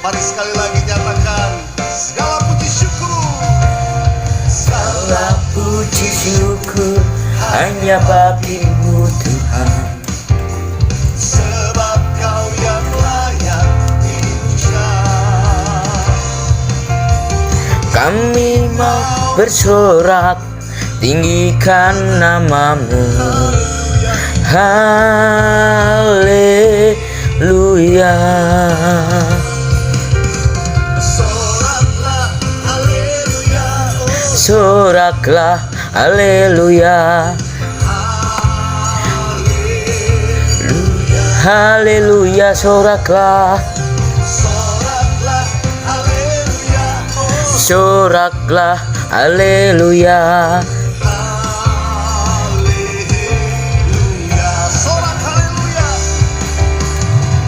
Mari sekali lagi nyatakan segala puji syukur. Segala puji syukur hanya bagimu Tuhan. Sebab kau yang layak diucap. Kami mau bersorak, tinggikan namamu. Haleluya. Soraklah haleluya, Soraklah haleluya. Haleluya, soraklah. soraklah haleluya, Soraklah haleluya. haleluya. Sorak haleluya,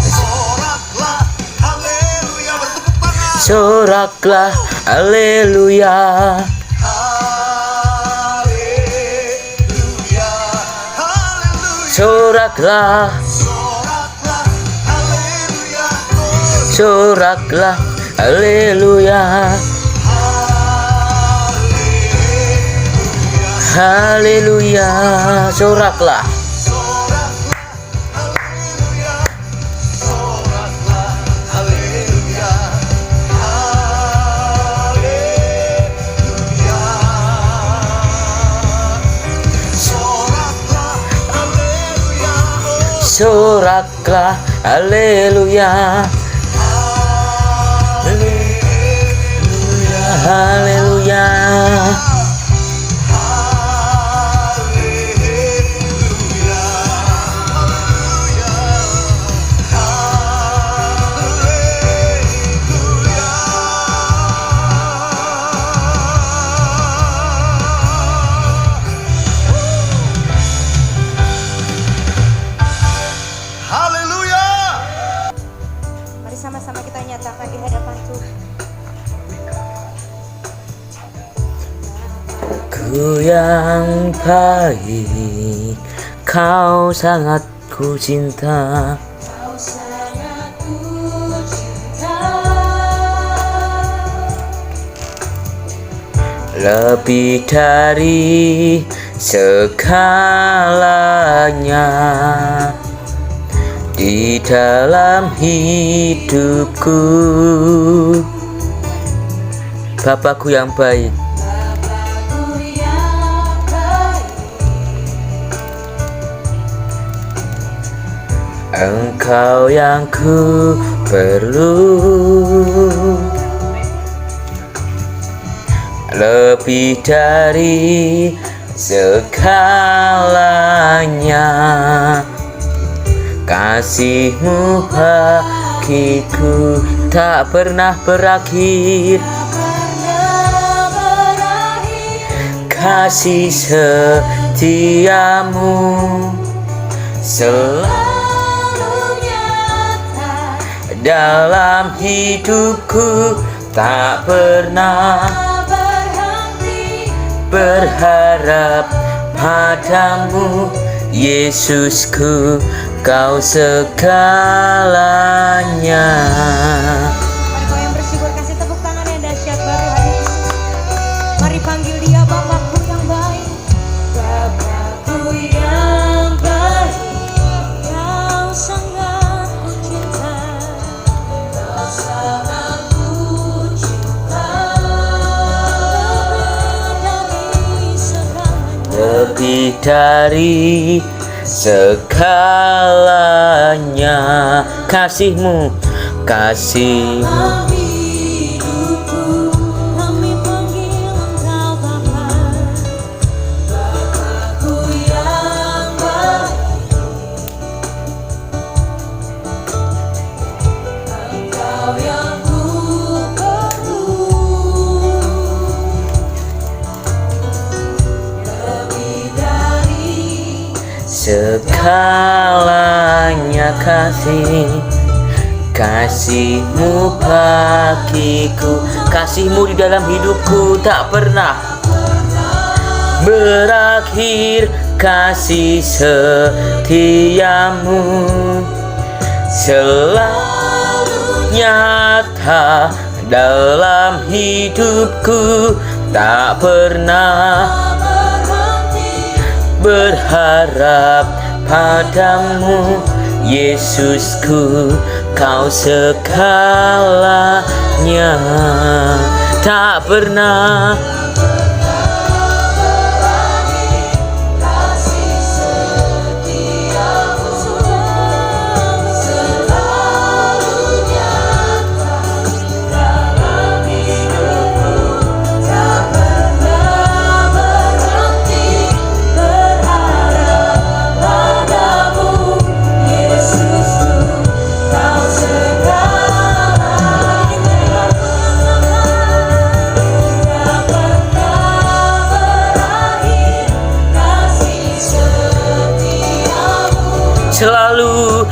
soraklah haleluya. Bertepuk tangan. Soraklah haleluya. Haleluya, haleluya. Soraklah, Soraklah haleluya, soraklah haleluya. Haleluya, soraklah. soraklah haleluya, soraklah haleluya, haleluya. Soraklah haleluya, Soraklah haleluya. Haleluya. Haleluya. Mari sama-sama kita nyatakan di hadapan Tuhan. Ku yang baik, kau sangat ku cinta. Kau sangat ku cinta. Lebih dari segalanya di dalam hidupku. Bapakku yang baik, Bapakku yang baik. Engkau yang ku perlu. Lebih dari segalanya, kasih-Mu bagiku tak pernah berakhir. Pernah berakhir. Kasih setiamu selalu nyata. dalam hidupku, tak pernah Berhenti. berharap padamu, Yesusku, kau segalanya. Mari kau yang bersyukur kasih tepuk tangan yang dahsyat bagi hari Yesus. Mari panggil dia Bapakku yang baik. Bapakku yang baik. Kau sangat ku cinta. Kau sangat ku cinta. Lebih dari segalanya, kasih-Mu, kasih-Mu. Hidupku, kami panggil Engkau Bapa. Bapakku yang baik. Engkau yang ku perlu. Lebih dari Segalanya kasih-Mu bagiku, kasih-Mu di dalam hidupku tak pernah berakhir. Kasih setiamu selalu nyata nyata dalam hidupku, tak pernah berharap padamu, Yesusku, kau segalanya. Tak pernah selalu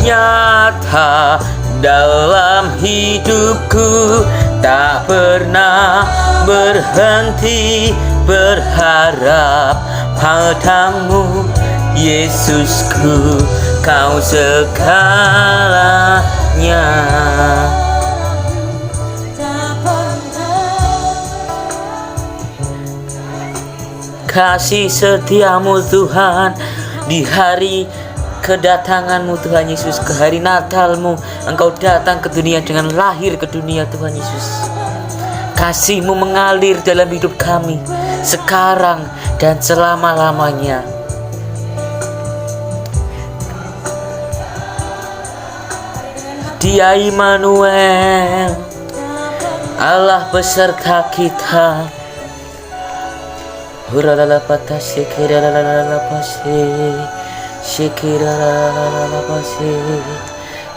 nyata dalam hidupku, tak pernah berhenti berharap padamu, Yesusku, kau segalanya. Kasih setiamu Tuhan, di hari kedatanganmu Tuhan Yesus, ke hari Natalmu, Engkau datang ke dunia dengan lahir ke dunia Tuhan Yesus. Kasih-Mu mengalir dalam hidup kami sekarang dan selama-lamanya. Dia Immanuel, Allah beserta kita. Huralala patah shikira la pasi, shikira la pasi,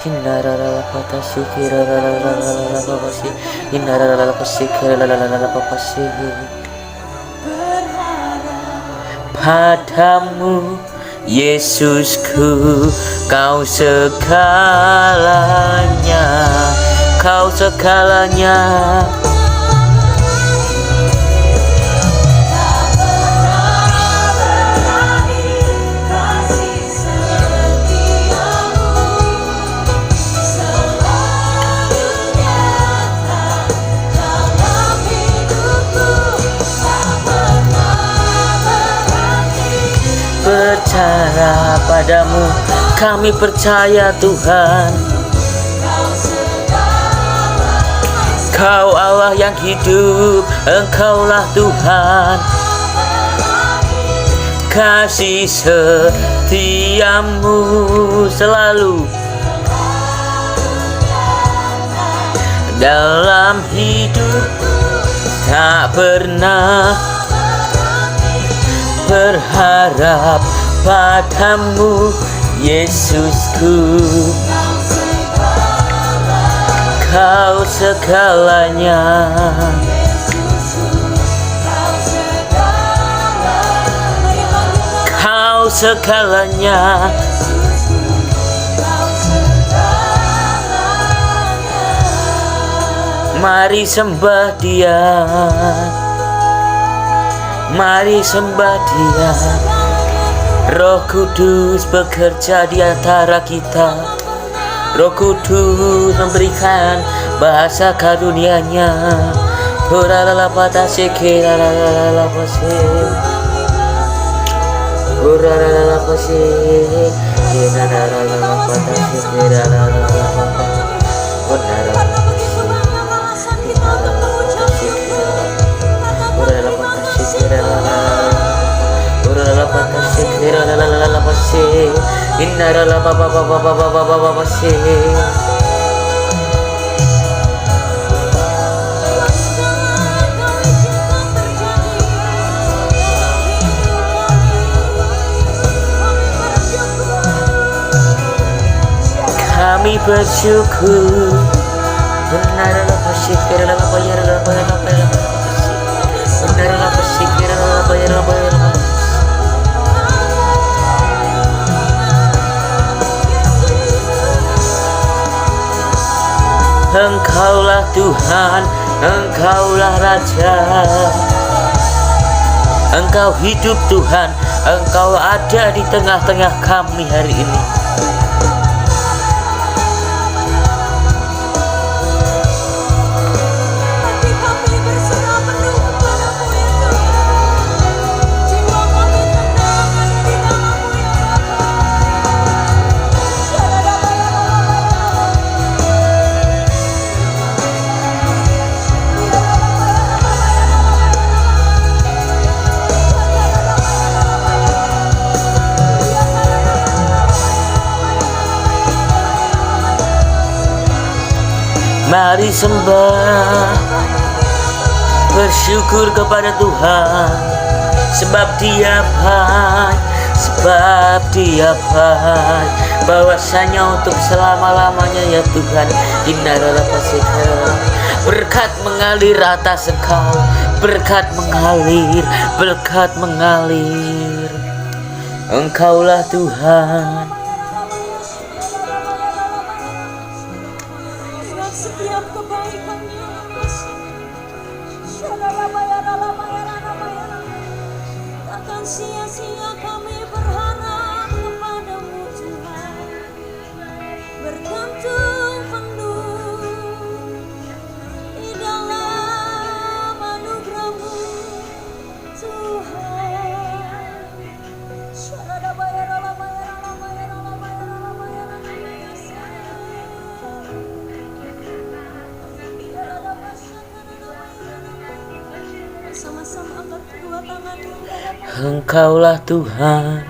hinara la patah shikira la pasi, hinara la pasi shikira la pasi. Padamu, Yesusku, kau segalanya, kau segalanya. Percaya padamu, kami percaya Tuhan, Kau Allah yang hidup, Engkaulah Tuhan. Kasih setiamu selalu dalam hidup, tak pernah berharap padamu, Yesusku, kau segalanya. Kau segalanya. Mari sembah Dia, mari sembah Dia. Roh Kudus bekerja di antara kita. Roh Kudus memberikan bahasa karunia-Nya. Huralala patah shikiralala pasi, huralala pasi, hinaralala patah shikiralala pasi, huralala kami bersyukur. Benarlah bersyukurlah bayarlah benarlah bersyukurlah bayarlah. Engkaulah Tuhan, Engkaulah Raja. Engkau hidup Tuhan, Engkau ada di tengah-tengah kami hari ini. Mari sembah, bersyukur kepada Tuhan, sebab Dia baik, bahwasanya untuk selama-lamanya ya Tuhan. Innalillah pasika. Berkat mengalir atas Engkau, berkat mengalir, Engkaulah Tuhan. Ingat setiap kebaikan-Nya, takkan sia-sia kami berharap kepadamu Tuhan, bergantung penuh di dalam anugerah-Mu Tuhan. Sama-sama angkat kedua tanganmu. Engkaulah Tuhan,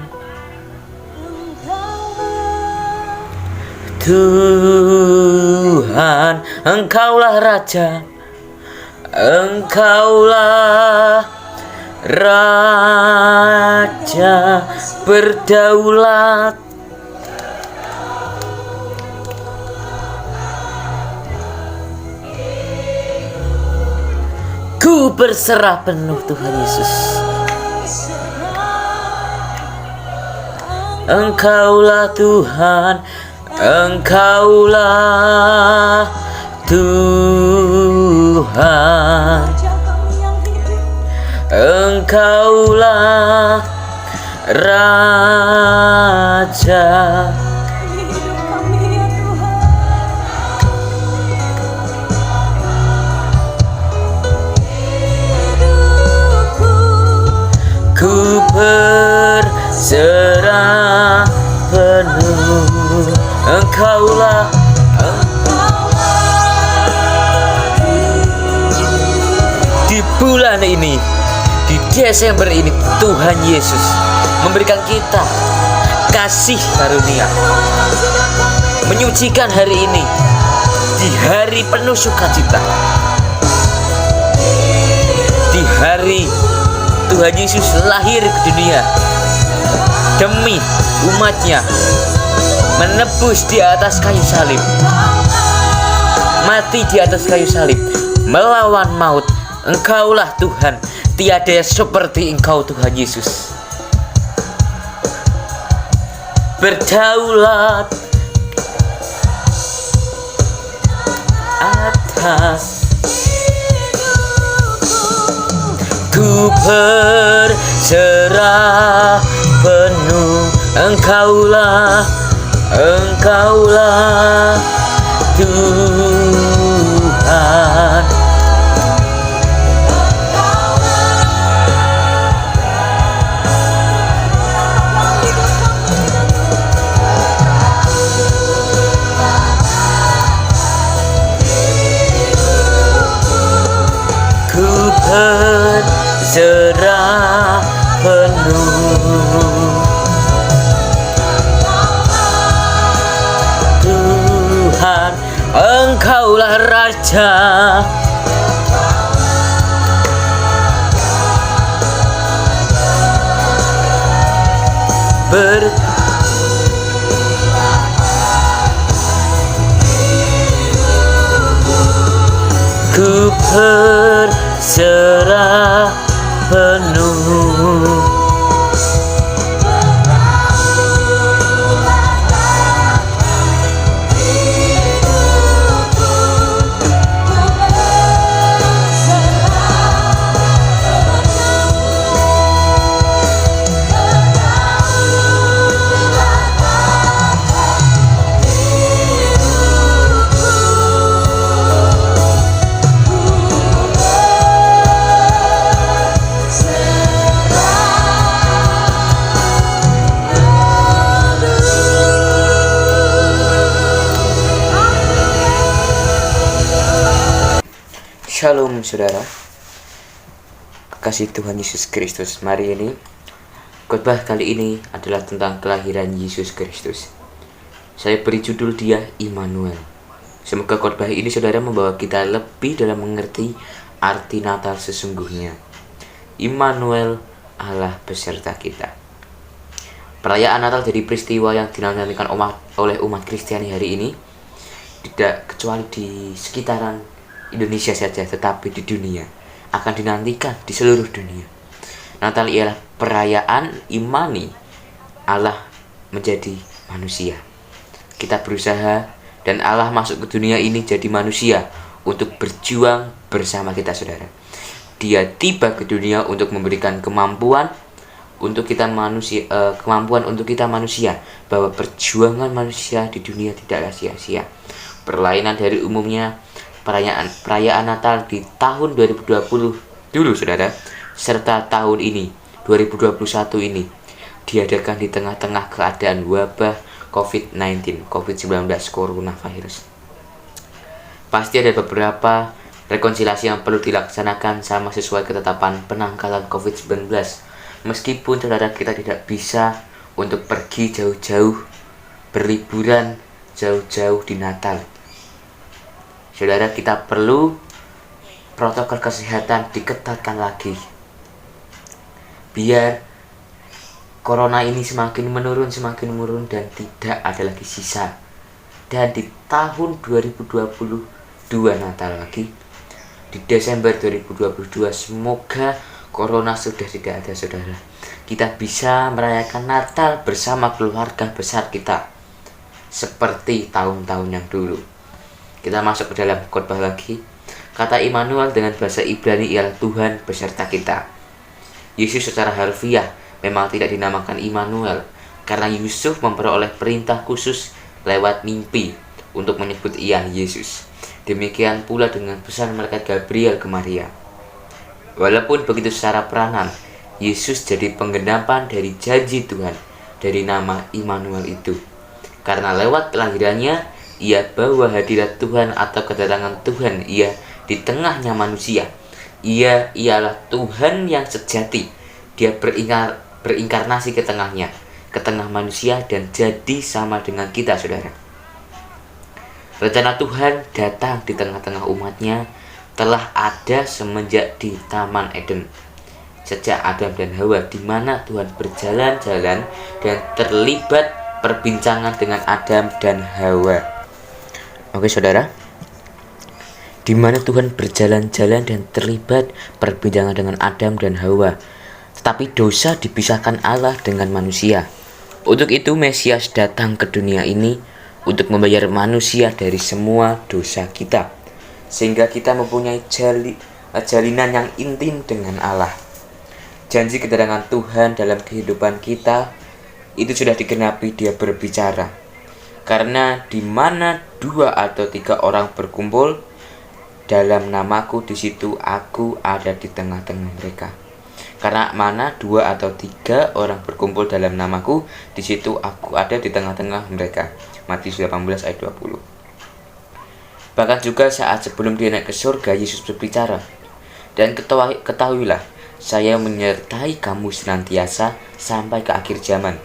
Tuhan, Engkaulah Raja, Engkaulah Raja berdaulat. Ku berserah penuh Tuhan Yesus. Engkaulah Tuhan, Engkaulah Tuhan, Engkaulah Raja. Ku berserah penuh, Engkaulah. Di bulan ini, di Desember ini, Tuhan Yesus memberikan kita kasih karunia, menyucikan hari ini di hari penuh sukacita, di hari Tuhan Yesus lahir ke dunia demi umatnya, menebus di atas kayu salib, mati di atas kayu salib, melawan maut. Engkaulah Tuhan, tiada seperti Engkau Tuhan Yesus. Berdaulat atas. Ku berserah penuh, Engkaulah, Engkaulah Tuhan. Ku berserah penuh, Tuhan, Engkaulah Raja. Ku berserah penuh, Shalom saudara, kasih Tuhan Yesus Kristus. Mari ini khotbah kali ini adalah tentang kelahiran Yesus Kristus. Saya beri judul dia Immanuel, Semoga khotbah ini saudara membawa kita lebih dalam mengerti arti Natal sesungguhnya. Immanuel, Allah beserta kita. Perayaan Natal jadi peristiwa yang dinantikan oleh umat Kristiani hari ini, tidak kecuali di sekitaran Indonesia saja, tetapi di dunia, akan dinantikan di seluruh dunia. Natal ialah perayaan imani Allah menjadi manusia. Kita berusaha dan Allah masuk ke dunia ini jadi manusia untuk berjuang bersama kita, saudara. Dia tiba ke dunia untuk memberikan kemampuan untuk kita manusia, bahwa perjuangan manusia di dunia tidaklah sia-sia. Perlainan dari umumnya perayaan Natal di tahun 2020 dulu, saudara, serta tahun ini 2021 ini diadakan di tengah-tengah keadaan wabah COVID-19 coronavirus. Pasti ada beberapa rekonsiliasi yang perlu dilaksanakan sama sesuai ketetapan penanggalan COVID-19. Meskipun saudara kita tidak bisa untuk pergi jauh-jauh, berliburan jauh-jauh di Natal, saudara, kita perlu protokol kesehatan diketatkan lagi, biar corona ini semakin menurun dan tidak ada lagi sisa. Dan di tahun 2022 Natal lagi, di Desember 2022, semoga corona sudah tidak ada, saudara. Kita bisa merayakan Natal bersama keluarga besar kita seperti tahun-tahun yang dulu. Kita masuk ke dalam khotbah lagi. Kata Immanuel dengan bahasa Ibrani ialah Tuhan beserta kita. Yesus secara harfiah memang tidak dinamakan Immanuel karena Yusuf memperoleh perintah khusus lewat mimpi untuk menyebut ia Yesus. Demikian pula dengan pesan malaikat Gabriel ke Maria. Walaupun begitu secara peranan, Yesus jadi penggenapan dari janji Tuhan dari nama Immanuel itu. Karena lewat kelahirannya, ia bawa hadirat Tuhan atau kedatangan Tuhan ia di tengahnya manusia. Ia ialah Tuhan yang sejati. Dia berinkarnasi ke tengahnya, ke tengah manusia, dan jadi sama dengan kita, saudara. Rencana Tuhan datang di tengah-tengah umatnya telah ada semenjak di Taman Eden, sejak Adam dan Hawa, di mana Tuhan berjalan-jalan dan terlibat perbincangan dengan Adam dan Hawa. Oke, saudara, di mana Tuhan berjalan-jalan dan terlibat perbincangan dengan Adam dan Hawa. Tetapi dosa dipisahkan Allah dengan manusia. Untuk itu Mesias datang ke dunia ini untuk membayar manusia dari semua dosa kita, sehingga kita mempunyai jalinan yang intim dengan Allah. Janji kedatangan Tuhan dalam kehidupan kita itu sudah digenapi. Dia berbicara, karena di mana 2 atau 3 orang berkumpul dalam namaku, di situ aku ada di tengah-tengah mereka. Karena mana 2 atau 3 orang berkumpul dalam namaku, di situ aku ada di tengah-tengah mereka. Matius 18 ayat 20. Bahkan juga saat sebelum dia naik ke surga, Yesus berbicara, dan ketahuilah, saya menyertai kamu senantiasa sampai ke akhir zaman.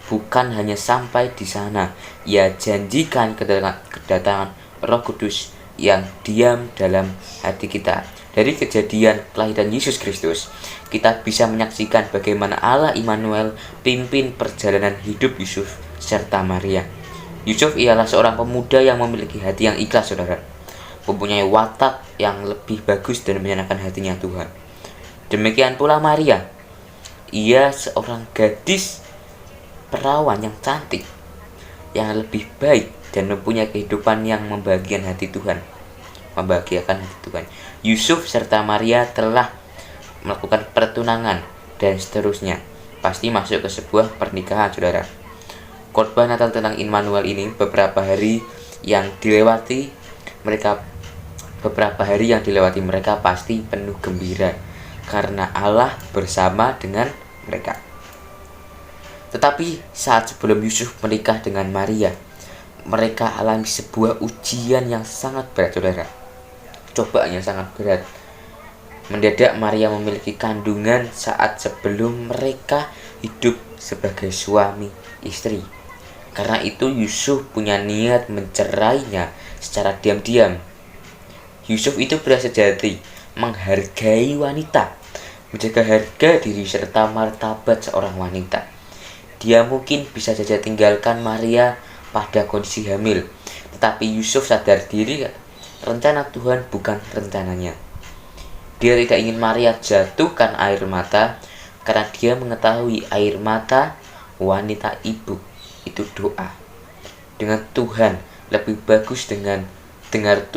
Bukan hanya sampai di sana, ia janjikan kedatangan Roh Kudus yang diam dalam hati kita. Dari kejadian kelahiran Yesus Kristus, kita bisa menyaksikan bagaimana Allah Immanuel pimpin perjalanan hidup Yusuf serta Maria. Yusuf ialah seorang pemuda yang memiliki hati yang ikhlas, saudara, mempunyai watak yang lebih bagus dan menyenangkan hatinya Tuhan. Demikian pula Maria, ia seorang gadis perawan yang cantik, yang lebih baik dan mempunyai kehidupan yang membahagiakan hati Tuhan. Yusuf serta Maria telah melakukan pertunangan dan seterusnya, pasti masuk ke sebuah pernikahan, saudara. Khotbah Natal tentang Immanuel ini beberapa hari yang dilewati mereka pasti penuh gembira karena Allah bersama dengan mereka. Tetapi saat sebelum Yusuf menikah dengan Maria, mereka alami sebuah ujian yang sangat berat, saudara. Cobaan yang sangat berat. Mendadak Maria memiliki kandungan saat sebelum mereka hidup sebagai suami istri. Karena itu Yusuf punya niat mencerainya secara diam-diam. Yusuf itu pria sejati, menghargai wanita, menjaga harga diri serta martabat seorang wanita. Dia mungkin bisa saja tinggalkan Maria pada kondisi hamil, tetapi Yusuf sadar diri rencana Tuhan bukan rencananya. Dia tidak ingin Maria jatuhkan air mata karena dia mengetahui air mata wanita ibu itu doa dengan Tuhan lebih bagus dengan dengar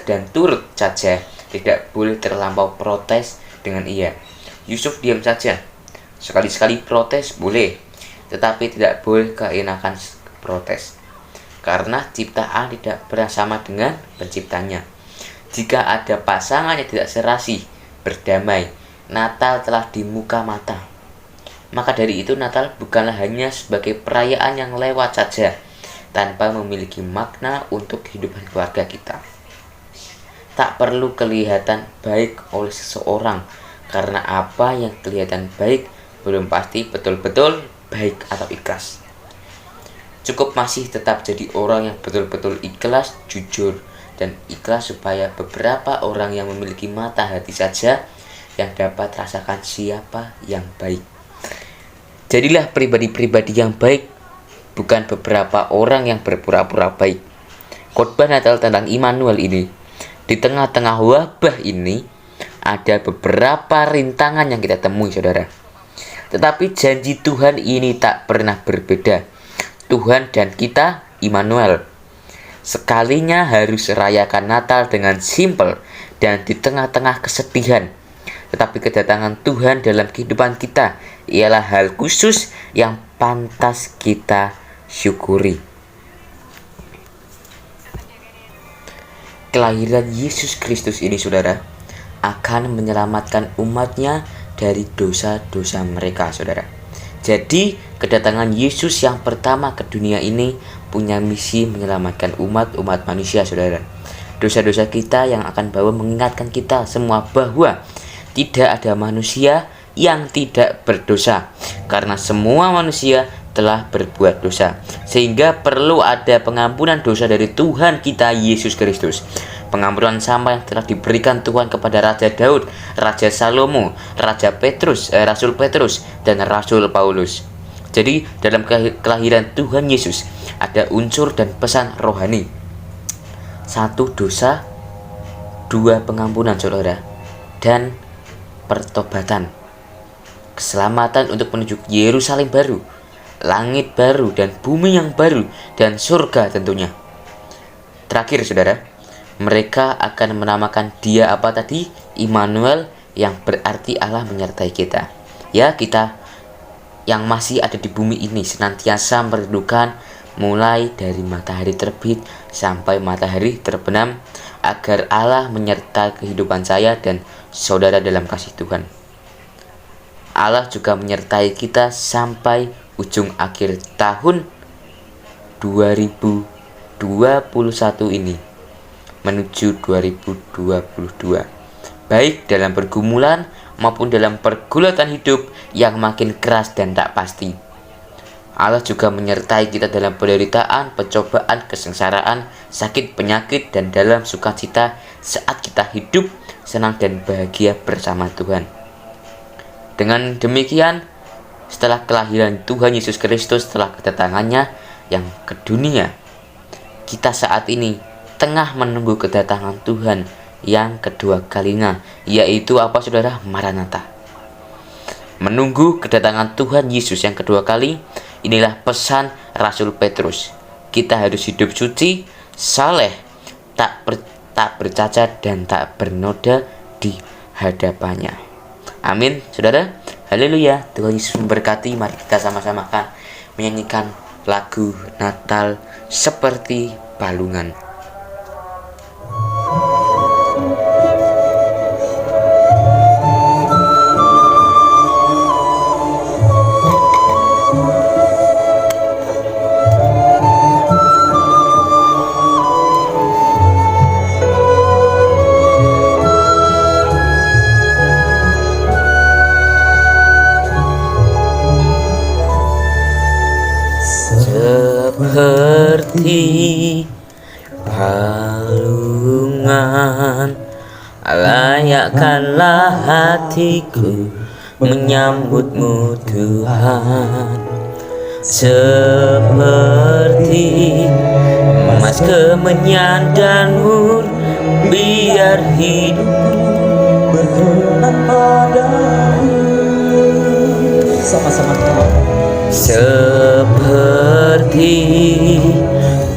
dan turut saja, tidak boleh terlampau protes dengan ia. Yusuf diam saja. Sekali-sekali protes boleh, tetapi tidak boleh keenakan protes, karena ciptaan tidak pernah sama dengan penciptanya. Jika ada pasangan yang tidak serasi, berdamai, Natal telah di muka mata. Maka dari itu Natal bukanlah hanya sebagai perayaan yang lewat saja, tanpa memiliki makna untuk kehidupan keluarga kita. Tak perlu kelihatan baik oleh seseorang, karena apa yang kelihatan baik belum pasti betul-betul baik atau ikhlas. Cukup masih tetap jadi orang yang betul-betul ikhlas, jujur, dan ikhlas supaya beberapa orang yang memiliki mata hati saja yang dapat rasakan siapa yang baik. Jadilah pribadi-pribadi yang baik, bukan beberapa orang yang berpura-pura baik. Khotbah Natal tentang Immanuel ini, di tengah-tengah wabah ini, ada beberapa rintangan yang kita temui, saudara. Tetapi janji Tuhan ini tak pernah berbeda. Tuhan dan kita, Immanuel. Sekalinya harus rayakan Natal dengan simpel dan di tengah-tengah kesedihan. Tetapi kedatangan Tuhan dalam kehidupan kita ialah hal khusus yang pantas kita syukuri. Kelahiran Yesus Kristus ini, saudara, akan menyelamatkan umatnya dari dosa-dosa mereka, saudara. Jadi, kedatangan Yesus yang pertama ke dunia ini punya misi menyelamatkan umat manusia, saudara. Dosa-dosa kita yang akan bawa mengingatkan kita semua bahwa tidak ada manusia yang tidak berdosa, karena semua manusia telah berbuat dosa, sehingga perlu ada pengampunan dosa dari Tuhan kita Yesus Kristus. Pengampunan sama yang telah diberikan Tuhan kepada Raja Daud, Raja Salomo, Rasul Petrus, dan Rasul Paulus. Jadi dalam kelahiran Tuhan Yesus ada unsur dan pesan rohani. 1, dosa. 2, pengampunan, saudara, dan pertobatan. Keselamatan untuk menuju Yerusalem baru, langit baru, dan bumi yang baru, dan surga tentunya. Terakhir, saudara, mereka akan menamakan dia apa tadi? Immanuel, yang berarti Allah menyertai kita. Ya, kita yang masih ada di bumi ini senantiasa merindukan mulai dari matahari terbit sampai matahari terbenam, agar Allah menyertai kehidupan saya dan saudara dalam kasih Tuhan. Allah juga menyertai kita sampai ujung akhir tahun 2021 ini menuju 2022, baik dalam pergumulan maupun dalam pergulatan hidup yang makin keras dan tak pasti. Allah juga menyertai kita dalam penderitaan, pencobaan, kesengsaraan, sakit, penyakit, dan dalam sukacita saat kita hidup senang dan bahagia bersama Tuhan. Dengan demikian, setelah kelahiran Tuhan Yesus Kristus, setelah kedatangannya yang ke dunia, kita saat ini tengah menunggu kedatangan Tuhan yang kedua kalinya, yaitu apa, saudara? Maranatha. Menunggu kedatangan Tuhan Yesus yang kedua kali, inilah pesan Rasul Petrus. Kita harus hidup suci, saleh, tak bercacat, dan tak bernoda di hadapannya. Amin, saudara. Haleluya. Tuhan Yesus memberkati. Mari kita sama-sama akan menyanyikan lagu Natal seperti balungan. Palungan, layakkanlah hatiku menyambutmu Tuhan, seperti emas kemenyan dan mur, biar hidup berkenan padamu. Sama-sama kita seperti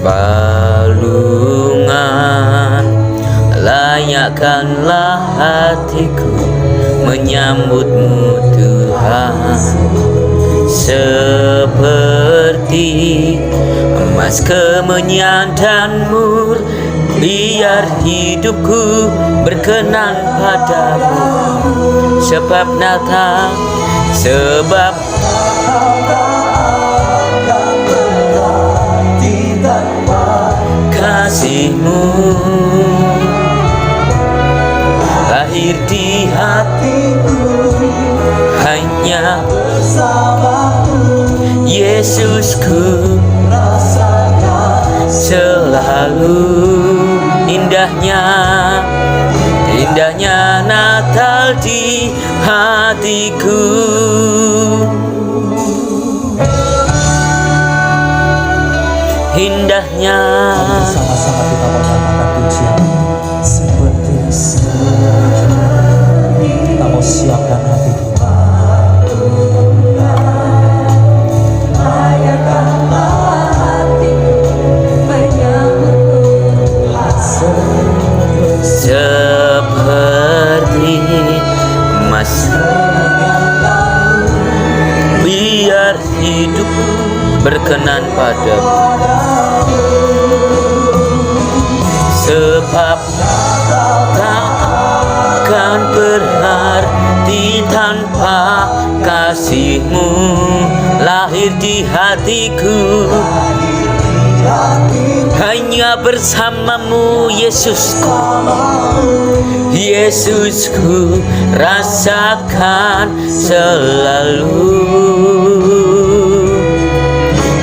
balungan, layakkanlah hatiku menyambutmu Tuhan, seperti emas kemenyan dan mur, biar hidupku berkenan padamu. Sebab Natal, sebab kasihmu lahir di hatiku, hanya Yesusku selalu. Indahnya Natal di hatiku. Indahnya sama-sama kita menyatakan pujian seperti kita mau siapkan hati kita. seperti emas, biar hidup berkenan padamu. Sebab tak akan berarti tanpa kasihmu lahir di hatiku. Hanya bersamamu Yesusku, Yesusku rasakan selalu.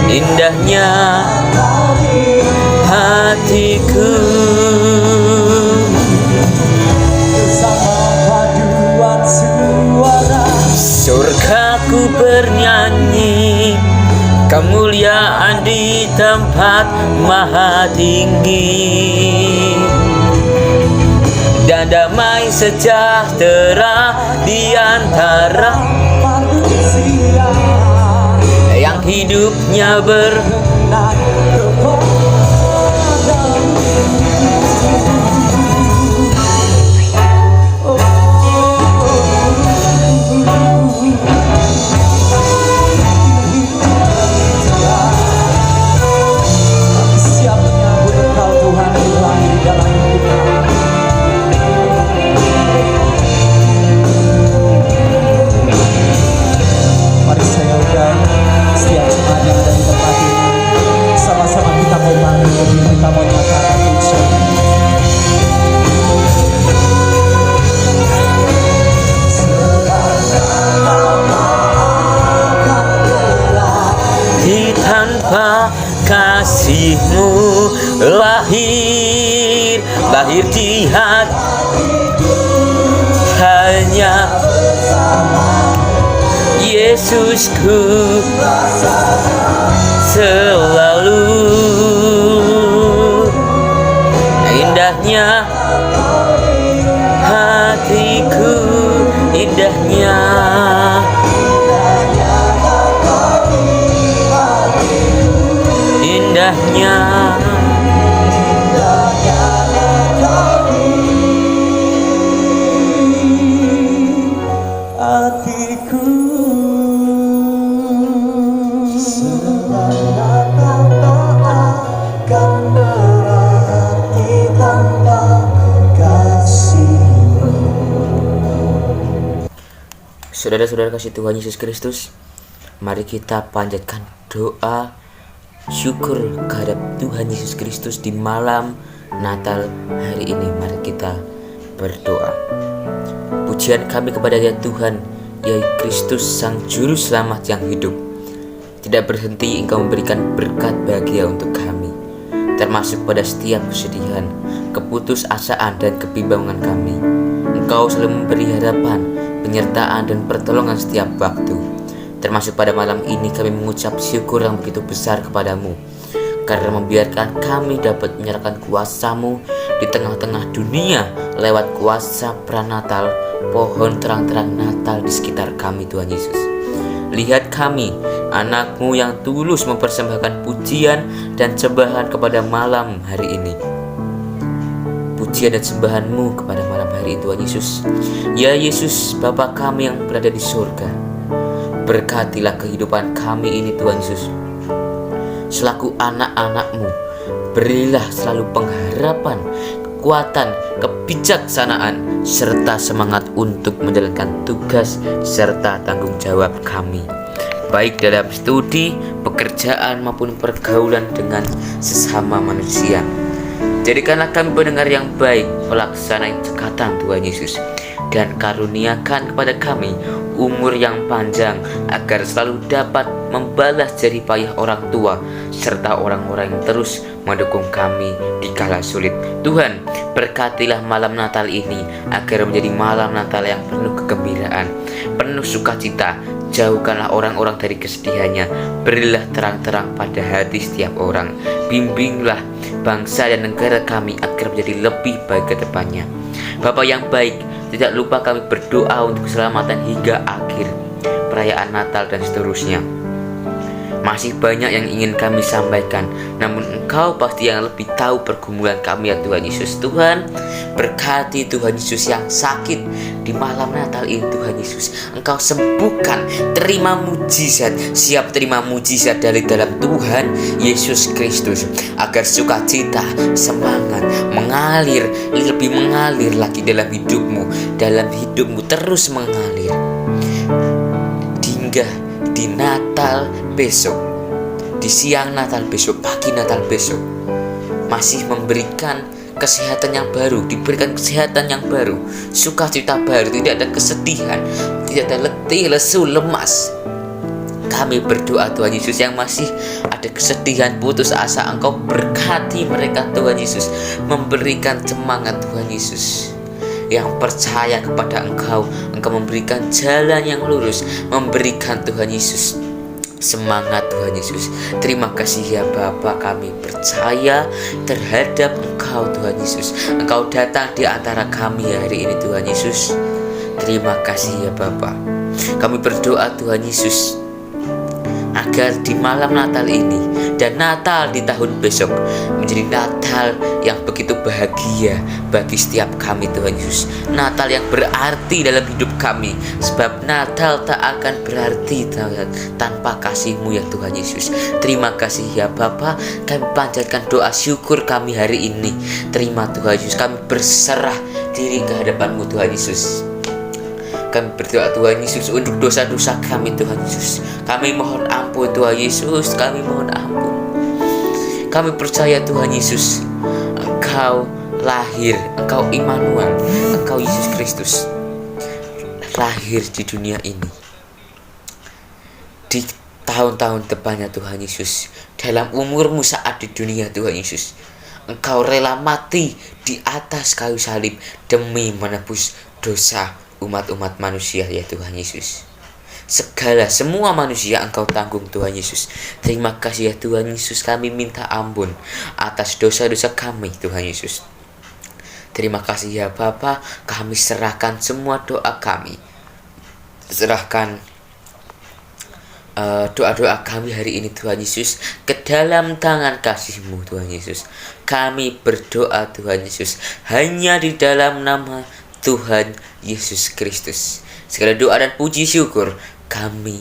Indahnya hatiku, surgaku bernyanyi kemuliaan di tempat maha tinggi, dan damai sejahtera di antara yang hidupnya kasihmu lahir di hati, hanya Yesusku selalu. Indahnya hatiku, indahnya indahnya hatiku. Saudara-saudara kasih Tuhan Yesus Kristus, mari kita panjatkan doa syukur kehadap Tuhan Yesus Kristus di malam Natal hari ini. Mari kita berdoa. Pujian kami kepada Dia Tuhan, ya Kristus Sang Juru Selamat yang hidup. Tidak berhenti Engkau memberikan berkat bahagia untuk kami, termasuk pada setiap kesedihan, keputusasaan dan kebimbangan kami. Engkau selalu memberi harapan, penyertaan dan pertolongan setiap waktu. Termasuk pada malam ini kami mengucap syukur yang begitu besar kepadamu, karena membiarkan kami dapat menyerahkan kuasa-Mu di tengah-tengah dunia lewat kuasa pranatal, pohon terang-terang Natal di sekitar kami Tuhan Yesus. Lihat kami, anak-Mu yang tulus mempersembahkan pujian dan sembahan kepada malam hari ini. Pujian dan sembahan-Mu kepada malam hari ini Tuhan Yesus. Ya Yesus, Bapa kami yang berada di surga, berkatilah kehidupan kami ini Tuhan Yesus. Selaku anak-anak-Mu, berilah selalu pengharapan, kekuatan, kebijaksanaan, serta semangat untuk menjalankan tugas serta tanggung jawab kami, baik dalam studi, pekerjaan maupun pergaulan dengan sesama manusia. Jadikanlah kami pendengar yang baik, pelaksana yang cekatan Tuhan Yesus, dan karuniakan kepada kami umur yang panjang agar selalu dapat membalas jerih payah orang tua serta orang-orang yang terus mendukung kami di kala sulit. Tuhan, berkatilah malam Natal ini agar menjadi malam Natal yang penuh kegembiraan, penuh sukacita. Jauhkanlah orang-orang dari kesedihannya, berilah terang-terang pada hati setiap orang. Bimbinglah bangsa dan negara kami agar menjadi lebih baik ke depannya. Bapa yang baik, tidak lupa kami berdoa untuk keselamatan hingga akhir perayaan Natal dan seterusnya. Masih banyak yang ingin kami sampaikan, namun Engkau pasti yang lebih tahu pergumulan kami ya Tuhan Yesus. Tuhan, berkati Tuhan Yesus yang sakit di malam Natal ini Tuhan Yesus. Engkau sembuhkan, terima mujizat, siap terima mujizat dari dalam Tuhan Yesus Kristus, agar sukacita, semangat mengalir, lebih mengalir lagi dalam hidupmu terus mengalir hingga di Natal besok, di siang Natal besok, pagi Natal besok, masih memberikan kesehatan yang baru, diberikan kesehatan yang baru, sukacita baru, tidak ada kesedihan, tidak ada letih, lesu, lemas. Kami berdoa Tuhan Yesus, yang masih ada kesedihan, putus asa, Engkau berkati mereka Tuhan Yesus, memberikan semangat Tuhan Yesus. Yang percaya kepada Engkau memberikan jalan yang lurus, memberikan Tuhan Yesus semangat Tuhan Yesus. Terima kasih ya Bapa, kami percaya terhadap Engkau Tuhan Yesus. Engkau datang di antara kami hari ini Tuhan Yesus. Terima kasih ya Bapa. Kami berdoa Tuhan Yesus, agar di malam Natal ini dan Natal di tahun besok menjadi Natal yang begitu bahagia bagi setiap kami Tuhan Yesus. Natal yang berarti dalam hidup kami, sebab Natal tak akan berarti tanpa kasih-Mu ya Tuhan Yesus. Terima kasih ya Bapa, kami panjatkan doa syukur kami hari ini. Terima Tuhan Yesus, kami berserah diri ke hadapan-Mu Tuhan Yesus. Kami berdoa Tuhan Yesus untuk dosa-dosa kami Tuhan Yesus. Kami mohon ampun Tuhan Yesus, kami mohon ampun. Kami percaya Tuhan Yesus, Engkau lahir, Engkau Immanuel, Engkau Yesus Kristus lahir di dunia ini. Di tahun-tahun depannya Tuhan Yesus, dalam umur-Mu saat di dunia Tuhan Yesus, Engkau rela mati di atas kayu salib demi menebus dosa umat-umat manusia ya Tuhan Yesus. Semua manusia Engkau tanggung Tuhan Yesus. Terima kasih ya Tuhan Yesus, kami minta ampun atas dosa-dosa kami Tuhan Yesus. Terima kasih ya Bapa, kami serahkan semua doa kami, serahkan doa-doa kami hari ini Tuhan Yesus ke dalam tangan kasih-Mu Tuhan Yesus. Kami berdoa Tuhan Yesus hanya di dalam nama Tuhan Yesus Kristus. Segala doa dan puji syukur kami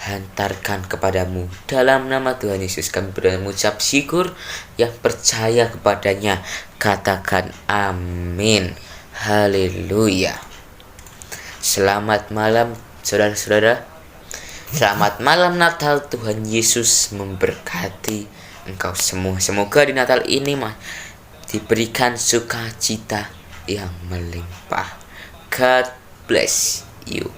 hantarkan kepadamu dalam nama Tuhan Yesus. Kami berdoa mengucap syukur, yang percaya kepadanya katakan amin. Haleluya. Selamat malam saudara-saudara. Selamat malam Natal. Tuhan Yesus memberkati engkau semua. Semoga di Natal ini diberikan sukacita yang melimpah. God bless you.